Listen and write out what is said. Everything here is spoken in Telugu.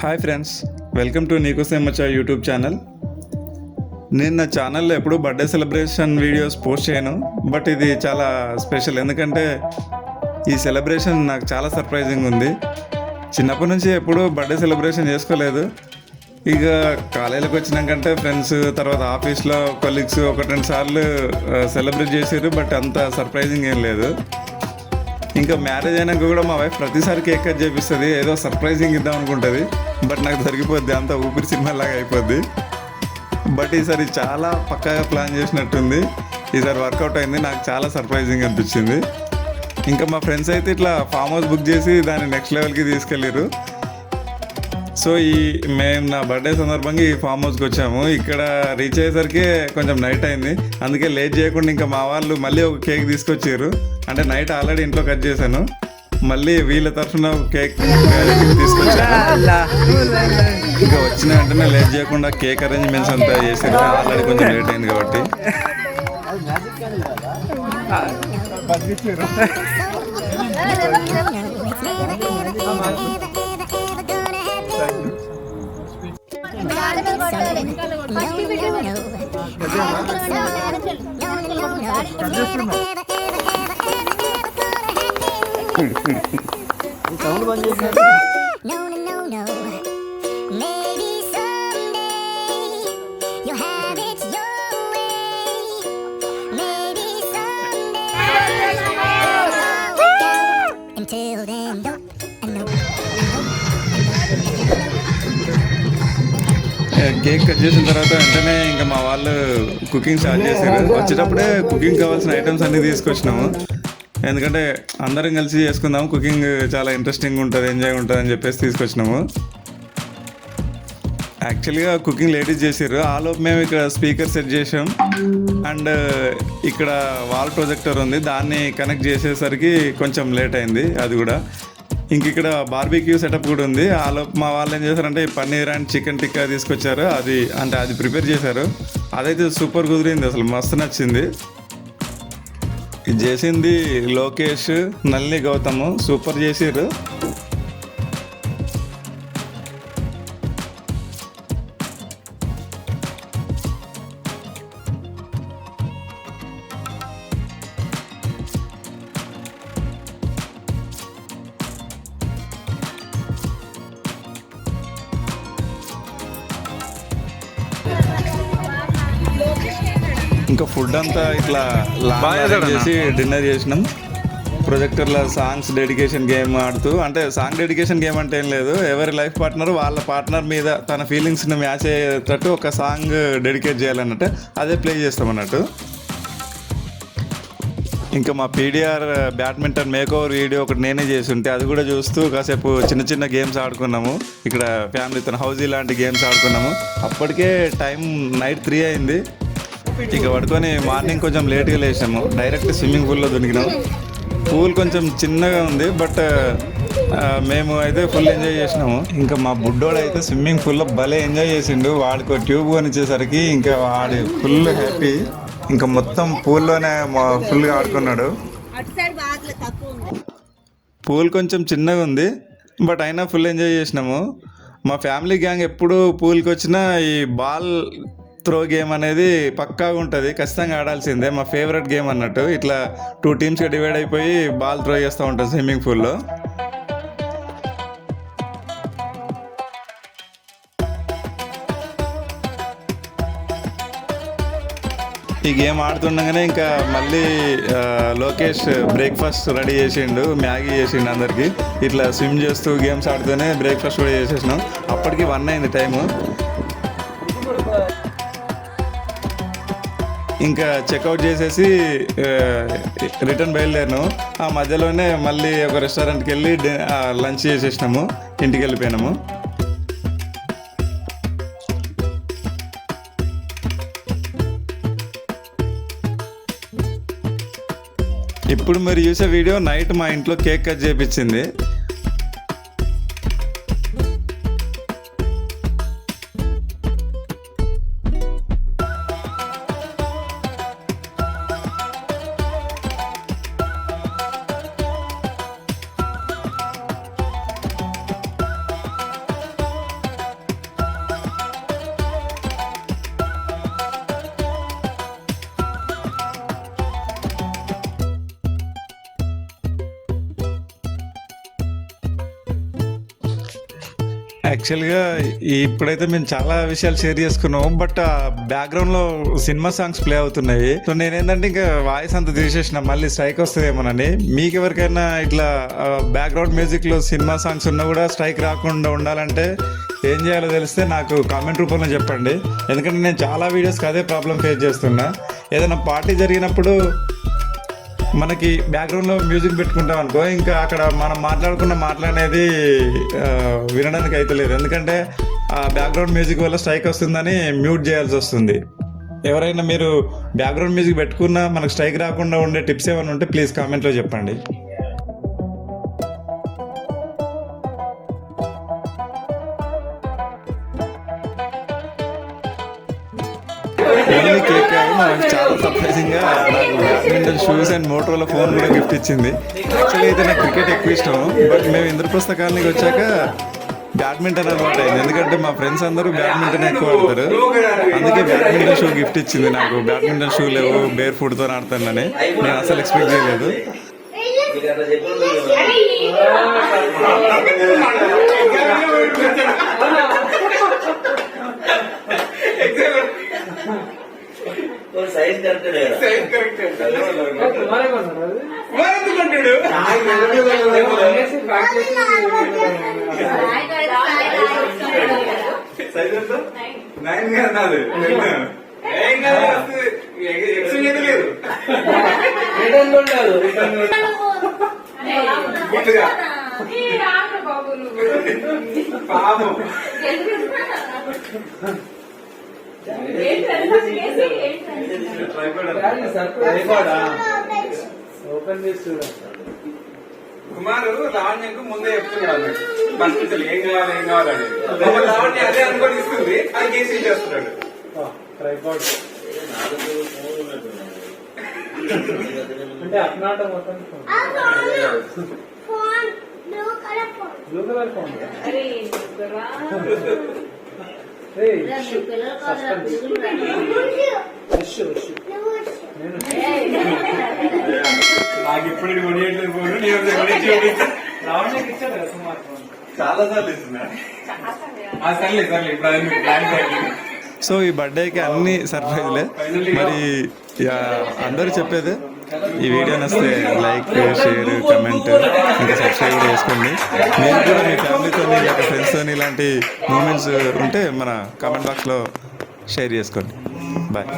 హాయ్ ఫ్రెండ్స్, వెల్కమ్ టు నీకోసం మచ్చా యూట్యూబ్ ఛానల్. నేను నా ఛానల్లో ఎప్పుడూ బర్త్డే సెలబ్రేషన్ వీడియోస్ పోస్ట్ చేయను, బట్ ఇది చాలా స్పెషల్. ఎందుకంటే ఈ సెలబ్రేషన్ నాకు చాలా సర్ప్రైజింగ్ ఉంది. చిన్నప్పటి నుంచి ఎప్పుడూ బర్త్డే సెలబ్రేషన్ చేసుకోలేదు. ఇక కాలేజీలోకి వచ్చినాకంటే ఫ్రెండ్స్, తర్వాత ఆఫీస్లో కొలీగ్స్ ఒకటి రెండు సార్లు సెలబ్రేట్ చేసారు, బట్ అంత సర్ప్రైజింగ్ ఏం లేదు. ఇంకా మ్యారేజ్ అయినాక కూడా మా వైఫ్ ప్రతిసారి కేక్ కట్ చేపిస్తుంది, ఏదో సర్ప్రైజింగ్ ఇద్దాం అనుకుంటుంది, బట్ నాకు దొరికిపోద్ది, అంతా ఊపిరి సినిమాలాగా అయిపోద్ది. బట్ ఈసారి చాలా పక్కాగా ప్లాన్ చేసినట్టుంది. ఈసారి వర్కౌట్ అయింది, నాకు చాలా సర్ప్రైజింగ్ అనిపించింది. ఇంకా మా ఫ్రెండ్స్ అయితే ఇట్లా ఫామ్ హౌస్ బుక్ చేసి దాన్ని నెక్స్ట్ లెవెల్కి తీసుకెళ్ళారు. సో మేము నా బర్త్డే సందర్భంగా ఈ ఫామ్ హౌస్కి వచ్చాము. ఇక్కడ రీచ్ అయ్యేసరికి కొంచెం నైట్ అయింది, అందుకే లేట్ చేయకుండా ఇంకా మా వాళ్ళు మళ్ళీ ఒక కేక్ తీసుకొచ్చారు. అంటే నైట్ ఆల్రెడీ ఇంట్లో కట్ చేశాను, మళ్ళీ వీళ్ళ తరఫున కేక్ తీసుకొచ్చాను. ఇంకా వచ్చిన వెంటనే లేట్ చేయకుండా కేక్ అరేంజ్మెంట్స్ అంతా చేశారు. ఆల్రెడీ కొంచెం లేట్ అయింది కాబట్టి. సౌండ్ బంద్ చేసి కేక్ కట్ చేసిన తర్వాత వెంటనే ఇంకా మా వాళ్ళు కుకింగ్ స్టార్ట్ చేశారు. వచ్చేటప్పుడే కుకింగ్ కావాల్సిన ఐటమ్స్ అన్నీ తీసుకొచ్చినాము. ఎందుకంటే అందరం కలిసి చేసుకుందాము, కుకింగ్ చాలా ఇంట్రెస్టింగ్ ఉంటుంది, ఎంజాయ్ ఉంటుంది అని చెప్పేసి తీసుకొచ్చినాము. యాక్చువల్గా కుకింగ్ లేడీస్ చేసారు. ఆలోపు మేము ఇక్కడ స్పీకర్ సెట్ చేసాం, అండ్ ఇక్కడ వాల్ ప్రొజెక్టర్ ఉంది, దాన్ని కనెక్ట్ చేసేసరికి కొంచెం లేట్ అయింది. అది కూడా ఇంక ఇక్కడ బార్బిక్యూ సెటప్ కూడా ఉంది. ఆలోపు మా వాళ్ళు ఏం చేశారంటే పన్నీర్ అండ్ చికెన్ టిక్కా తీసుకొచ్చారు. అది ప్రిపేర్ చేశారు. అదైతే సూపర్ కుదిరింది, అసలు మస్తు నచ్చింది. ఇది చేసింది లోకేష్, నల్లి, గౌతమ్, సూపర్ చేసారు. ఇంకా ఫుడ్ అంతా ఇట్లా లాంగ్ చేసి డిన్నర్ చేసినాం. ప్రొజెక్టర్లో సాంగ్స్ డెడికేషన్ గేమ్ ఆడుతూ, అంటే సాంగ్ డెడికేషన్ గేమ్ అంటే ఏం లేదు, ఎవరి లైఫ్ పార్ట్నర్ వాళ్ళ పార్ట్నర్ మీద తన ఫీలింగ్స్ని మ్యాచ్ అయ్యేటట్టు ఒక సాంగ్ డెడికేట్ చేయాలన్నట్టు అదే ప్లే చేస్తాం అన్నట్టు. ఇంకా మా పీడిఆర్ బ్యాడ్మింటన్ మేకోవర్ వీడియో ఒకటి నేనే చేసి ఉంటే అది కూడా చూస్తూ కాసేపు చిన్న చిన్న గేమ్స్ ఆడుకున్నాము. ఇక్కడ ఫ్యామిలీతో హౌజీ లాంటి గేమ్స్ ఆడుకున్నాము. అప్పటికే టైం నైట్ 3 అయింది. ఇక పడుకొని మార్నింగ్ కొంచెం లేట్గా లేచాము, డైరెక్ట్ స్విమ్మింగ్ పూల్లో దునికినాం. పూల్ కొంచెం చిన్నగా ఉంది, బట్ మేము అయితే ఫుల్ ఎంజాయ్ చేసినాము. ఇంకా మా బుడ్డోడు అయితే స్విమ్మింగ్ పూల్లో భలే ఎంజాయ్ చేసిండు. వాడికి ట్యూబ్ కొనిచ్చేసరికి ఇంకా వాడి ఫుల్ హ్యాపీ, ఇంకా మొత్తం పూల్లోనే ఫుల్గా ఆడుకున్నాడు. పూల్ కొంచెం చిన్నగా ఉంది, బట్ అయినా ఫుల్ ఎంజాయ్ చేసినాము. మా ఫ్యామిలీ గ్యాంగ్ ఎప్పుడు పూల్కి వచ్చినా ఈ బాల్ త్రో గేమ్ అనేది పక్కాగా ఉంటుంది, ఖచ్చితంగా ఆడాల్సిందే. మా ఫేవరెట్ గేమ్ అన్నట్టు. ఇట్లా 2 టీమ్స్గా డివైడ్ అయిపోయి బాల్ త్రో చేస్తూ ఉంటాం స్విమ్మింగ్ పూల్లో. ఈ గేమ్ ఆడుతుండగానే ఇంకా మళ్ళీ లోకేష్ బ్రేక్ఫాస్ట్ రెడీ చేసిండు, మ్యాగీ చేసిండు అందరికీ. ఇట్లా స్విమ్ చేస్తూ గేమ్స్ ఆడుతూనే బ్రేక్ఫాస్ట్ కూడా చేసేసినాం. అప్పటికి 1 అయింది టైము. ఇంకా చెక్అవుట్ చేసేసి రిటర్న్ బయలుదేరినాము. ఆ మధ్యలోనే మళ్ళీ ఒక రెస్టారెంట్కి వెళ్ళి లంచ్ చేసేసినాము, ఇంటికి వెళ్ళిపోయినాము. ఇప్పుడు మీరు చూసే వీడియో నైట్ మా ఇంట్లో కేక్ కట్ చేయించింది. యాక్చువల్గా ఇప్పుడైతే మేము చాలా విషయాలు షేర్ చేసుకున్నాం, బట్ ఆ బ్యాక్గ్రౌండ్లో సినిమా సాంగ్స్ ప్లే అవుతున్నాయి. సో నేనేంటంటే ఇంకా వాయిస్ అంతా తీసేసిన, మళ్ళీ స్ట్రైక్ వస్తుందేమోనని. మీకు ఎవరికైనా ఇట్లా బ్యాక్గ్రౌండ్ మ్యూజిక్లో సినిమా సాంగ్స్ ఉన్నా కూడా స్ట్రైక్ రాకుండా ఉండాలంటే ఏం చేయాలో తెలిస్తే నాకు కామెంట్ రూపంలో చెప్పండి. ఎందుకంటే నేను చాలా వీడియోస్కి అదే ప్రాబ్లం ఫేస్ చేస్తున్నా. ఏదైనా పార్టీ జరిగినప్పుడు మనకి బ్యాక్గ్రౌండ్లో మ్యూజిక్ పెట్టుకుంటాం అనుకో, ఇంకా అక్కడ మనం మాట్లాడుకున్న మాట్లాడేది వినడానికి అయితే లేదు. ఎందుకంటే ఆ బ్యాక్గ్రౌండ్ మ్యూజిక్ వల్ల స్ట్రైక్ వస్తుందని మ్యూట్ చేయాల్సి వస్తుంది. ఎవరైనా మీరు బ్యాక్గ్రౌండ్ మ్యూజిక్ పెట్టుకున్నా మనకు స్ట్రైక్ రాకుండా ఉండే టిప్స్ ఏమైనా ఉంటే ప్లీజ్ కామెంట్లో చెప్పండి. ఓన్లీ కేక్ కాదు, నాకు చాలా సర్ప్రైజింగ్గా నాకు బ్యాడ్మింటన్ షూస్ అండ్ మోటోలో ఫోన్ కూడా గిఫ్ట్ ఇచ్చింది. యాక్చువల్లీ అయితే నాకు క్రికెట్ ఎక్కువ ఇష్టం, బట్ మేము ఇంద్రప్రస్థ కాలనీకి వచ్చాక బ్యాడ్మింటన్ అలవాటు అయింది. ఎందుకంటే మా ఫ్రెండ్స్ అందరూ బ్యాడ్మింటన్ ఎక్కువ ఆడతారు, అందుకే బ్యాడ్మింటన్ షూ గిఫ్ట్ ఇచ్చింది నాకు. బ్యాడ్మింటన్ షూ లేవు, బేర్ ఫుట్తో ఆడతానని నేను అసలు ఎక్స్పెక్ట్ చేయలేదు. సైజ్ కరెక్ట్ పాపం ఓపెన్ చేసి చూడండి. కుమారు లావణ్యకు ముందే చెప్తున్నాడు ఫస్ట్ ఏం కావాలని. లావణ్య అదే అనుకోని ఇస్తుంది, అది కేసీ చేస్తున్నాడు. అంటే అట్నాట మొత్తం బ్లూ కలర్ ఫోన్. నాకు ఇప్పుడు కొనియట్లేదు ఫోన్, చాలా సార్లు ఇస్తున్నా. సర్లే ఇప్పుడు అది ప్లాన్ చేయాలి. సో ఈ బర్త్డేకి అన్ని సర్ప్రైజ్లే. మరి అందరూ చెప్పేది ఈ వీడియో నచ్చితే లైక్, షేర్, కమెంట్, ఇంకా సబ్స్క్రైబ్ కూడా చేసుకోండి. మీరు కూడా మీ ఫ్యామిలీతో లేక ఫ్రెండ్స్తో ఇలాంటి మూమెంట్స్ ఉంటే మన కామెంట్ బాక్స్లో షేర్ చేసుకోండి. బాయ్.